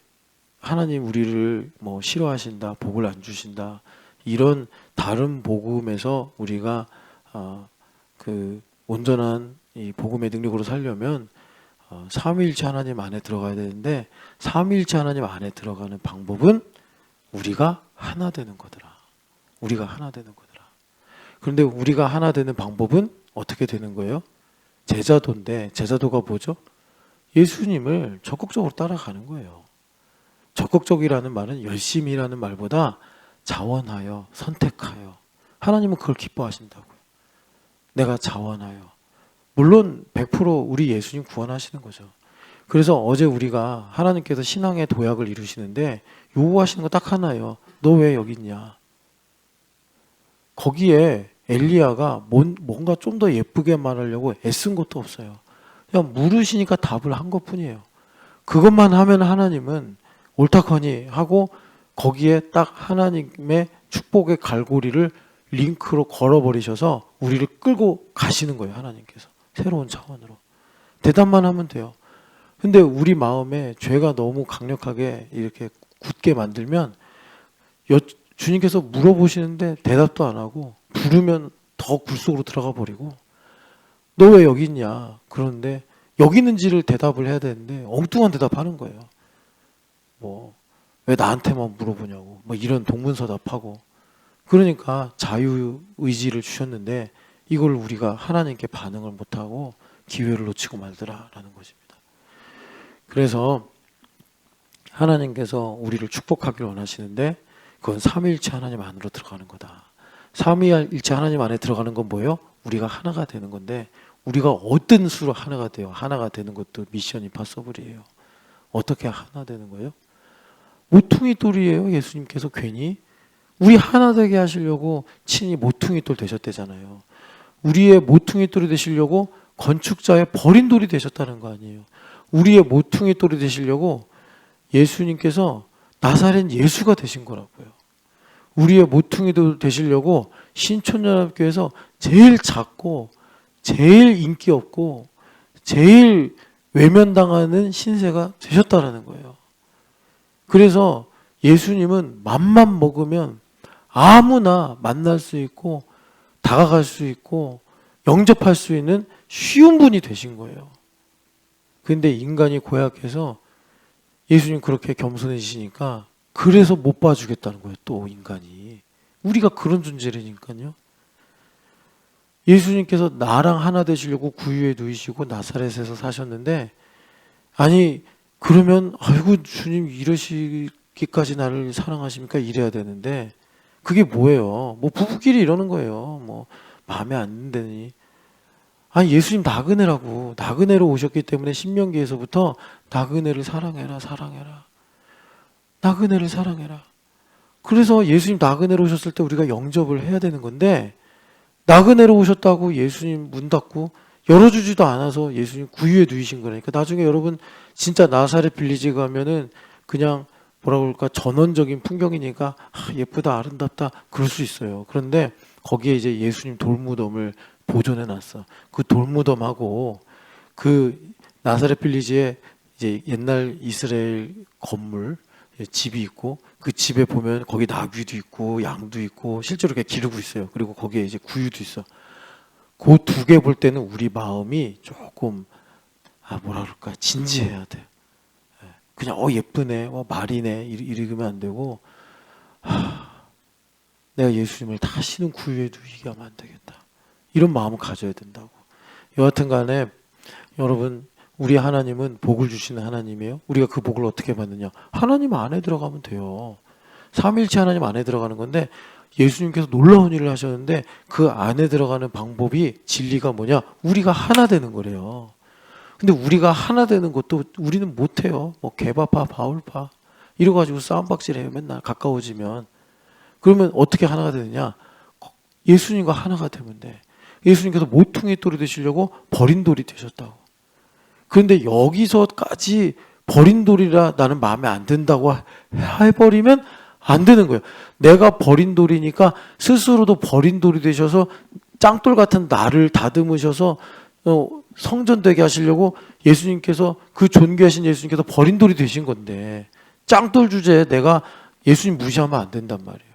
하나님 우리를 뭐 싫어하신다, 복을 안 주신다, 이런 다른 복음에서 우리가 온전한 이 복음의 능력으로 살려면 삼위일체 하나님 안에 들어가야 되는데, 삼위일체 하나님 안에 들어가는 방법은 우리가 하나 되는 거더라. 우리가 하나 되는 거더라. 그런데 우리가 하나 되는 방법은 어떻게 되는 거예요? 제자도인데, 제자도가 뭐죠? 예수님을 적극적으로 따라가는 거예요. 적극적이라는 말은 열심히라는 말보다 자원하여, 선택하여. 하나님은 그걸 기뻐하신다고요. 내가 자원하여. 물론 100% 우리 예수님 구원하시는 거죠. 그래서 어제 우리가 하나님께서 신앙의 도약을 이루시는데 요구하시는 거 딱 하나예요. 너 왜 여기 있냐? 거기에 엘리야가 뭔가 좀 더 예쁘게 말하려고 애쓴 것도 없어요. 그냥 물으시니까 답을 한 것뿐이에요. 그것만 하면 하나님은 옳다커니 하고 거기에 딱 하나님의 축복의 갈고리를 링크로 걸어버리셔서 우리를 끌고 가시는 거예요. 하나님께서 새로운 차원으로. 대답만 하면 돼요. 근데 우리 마음에 죄가 너무 강력하게 이렇게 굳게 만들면 주님께서 물어보시는데 대답도 안 하고 부르면 더 굴속으로 들어가 버리고, 너 왜 여기 있냐? 그런데 여기 있는지를 대답을 해야 되는데 엉뚱한 대답하는 거예요. 뭐 왜 나한테만 물어보냐고, 뭐 이런 동문서답하고. 그러니까 자유의지를 주셨는데 이걸 우리가 하나님께 반응을 못하고 기회를 놓치고 말더라라는 것입니다. 그래서 하나님께서 우리를 축복하기를 원하시는데 그건 삼위일체 하나님 안으로 들어가는 거다. 삼위일체 하나님 안에 들어가는 건 뭐예요? 우리가 하나가 되는 건데, 우리가 어떤 수로 하나가 돼요? 하나가 되는 것도 미션 임파서블이에요. 어떻게 하나 되는 거예요? 모퉁이 돌이에요. 예수님께서 괜히 우리 하나 되게 하시려고 친히 모퉁이 돌 되셨대잖아요. 우리의 모퉁이 돌이 되시려고 건축자의 버린 돌이 되셨다는 거 아니에요. 우리의 모퉁이 돌이 되시려고 예수님께서 나사렛 예수가 되신 거라고요. 우리의 모퉁이 돌 되시려고 신촌연합교회에서 제일 작고 제일 인기 없고 제일 외면당하는 신세가 되셨다라는 거예요. 그래서 예수님은 맘만 먹으면 아무나 만날 수 있고 다가갈 수 있고 영접할 수 있는 쉬운 분이 되신 거예요. 근데 인간이 고약해서 예수님 그렇게 겸손해지시니까 그래서 못 봐주겠다는 거예요. 또 인간이. 우리가 그런 존재라니까요. 예수님께서 나랑 하나 되시려고 구유에 누이시고 나사렛에서 사셨는데, 아니 그러면 아이고 주님 이러시기까지 나를 사랑하십니까? 이래야 되는데 그게 뭐예요? 뭐 부부끼리 이러는 거예요. 뭐 마음에 안 드니. 아니 예수님 나그네라고. 나그네로 오셨기 때문에 신명기에서부터 나그네를 사랑해라, 사랑해라. 나그네를 사랑해라. 그래서 예수님 나그네로 오셨을 때 우리가 영접을 해야 되는 건데, 나그네로 오셨다고 예수님 문 닫고 열어주지도 않아서 예수님 구유에 누이신 거라니까. 나중에 여러분 진짜 나사렛 빌리지 가면은 그냥 뭐라 그럴까 전원적인 풍경이니까 예쁘다 아름답다 그럴 수 있어요. 그런데 거기에 이제 예수님 돌무덤을 보존해 놨어. 그 돌무덤하고 그 나사렛 빌리지에 이제 옛날 이스라엘 건물 집이 있고, 그 집에 보면 거기 나귀도 있고 양도 있고 실제로 이렇게 기르고 있어요. 그리고 거기에 이제 구유도 있어. 그 두 개 볼 때는 우리 마음이 조금 뭐라 그럴까 진지해야 돼. 그냥 예쁘네, 말이네 이러면 안 되고, 내가 예수님을 다시는 구유에 누이게 하면 안 되겠다. 이런 마음을 가져야 된다고. 여하튼 간에 여러분, 우리 하나님은 복을 주시는 하나님이에요. 우리가 그 복을 어떻게 받느냐? 하나님 안에 들어가면 돼요. 삼위일체 하나님 안에 들어가는 건데, 예수님께서 놀라운 일을 하셨는데 그 안에 들어가는 방법이, 진리가 뭐냐? 우리가 하나 되는 거래요. 근데 우리가 하나 되는 것도 우리는 못해요. 뭐 개바파 바울파 이래가지고 싸움박질해요. 맨날 가까워지면. 그러면 어떻게 하나가 되느냐? 예수님과 하나가 되면 돼. 예수님께서 모퉁이 돌이 되시려고 버린 돌이 되셨다고. 그런데 여기서까지 버린 돌이라 나는 마음에 안 든다고 해버리면 안 되는 거예요. 내가 버린 돌이니까 스스로도 버린 돌이 되셔서 짱돌 같은 나를 다듬으셔서 성전되게 하시려고 예수님께서, 그 존귀하신 예수님께서 버린 돌이 되신 건데, 짱돌 주제에 내가 예수님 무시하면 안 된단 말이에요.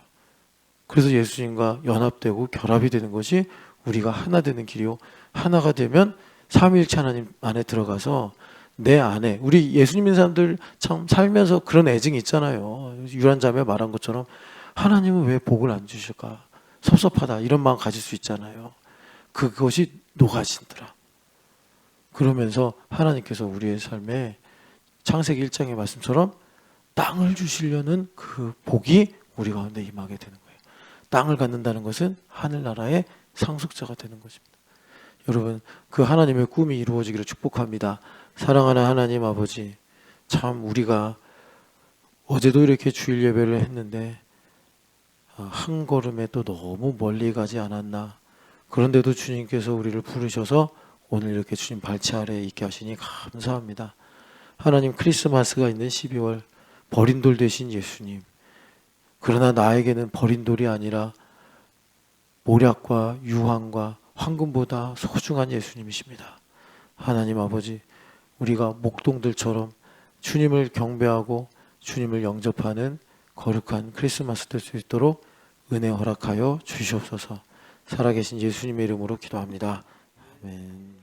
그래서 예수님과 연합되고 결합이 되는 것이 우리가 하나 되는 길이요, 하나가 되면 삼위일체 하나님 안에 들어가서 내 안에, 우리 예수님 믿는 사람들 참 살면서 그런 애증이 있잖아요. 유란자매 말한 것처럼 하나님은 왜 복을 안 주실까, 섭섭하다, 이런 마음 가질 수 있잖아요. 그것이 녹아진더라. 그러면서 하나님께서 우리의 삶에 창세기 1장의 말씀처럼 땅을 주시려는 그 복이 우리 가운데 임하게 되는 거예요. 땅을 갖는다는 것은 하늘나라의 상속자가 되는 것입니다. 여러분, 그 하나님의 꿈이 이루어지기를 축복합니다. 사랑하는 하나님 아버지, 참 우리가 어제도 이렇게 주일 예배를 했는데 한 걸음에 또 너무 멀리 가지 않았나. 그런데도 주님께서 우리를 부르셔서 오늘 이렇게 주님 발치 아래에 있게 하시니 감사합니다. 하나님, 크리스마스가 있는 12월 버린 돌 되신 예수님, 그러나 나에게는 버린 돌이 아니라 모략과 유황과 황금보다 소중한 예수님이십니다. 하나님 아버지, 우리가 목동들처럼 주님을 경배하고 주님을 영접하는 거룩한 크리스마스 될 수 있도록 은혜 허락하여 주시옵소서. 살아계신 예수님의 이름으로 기도합니다. 아멘.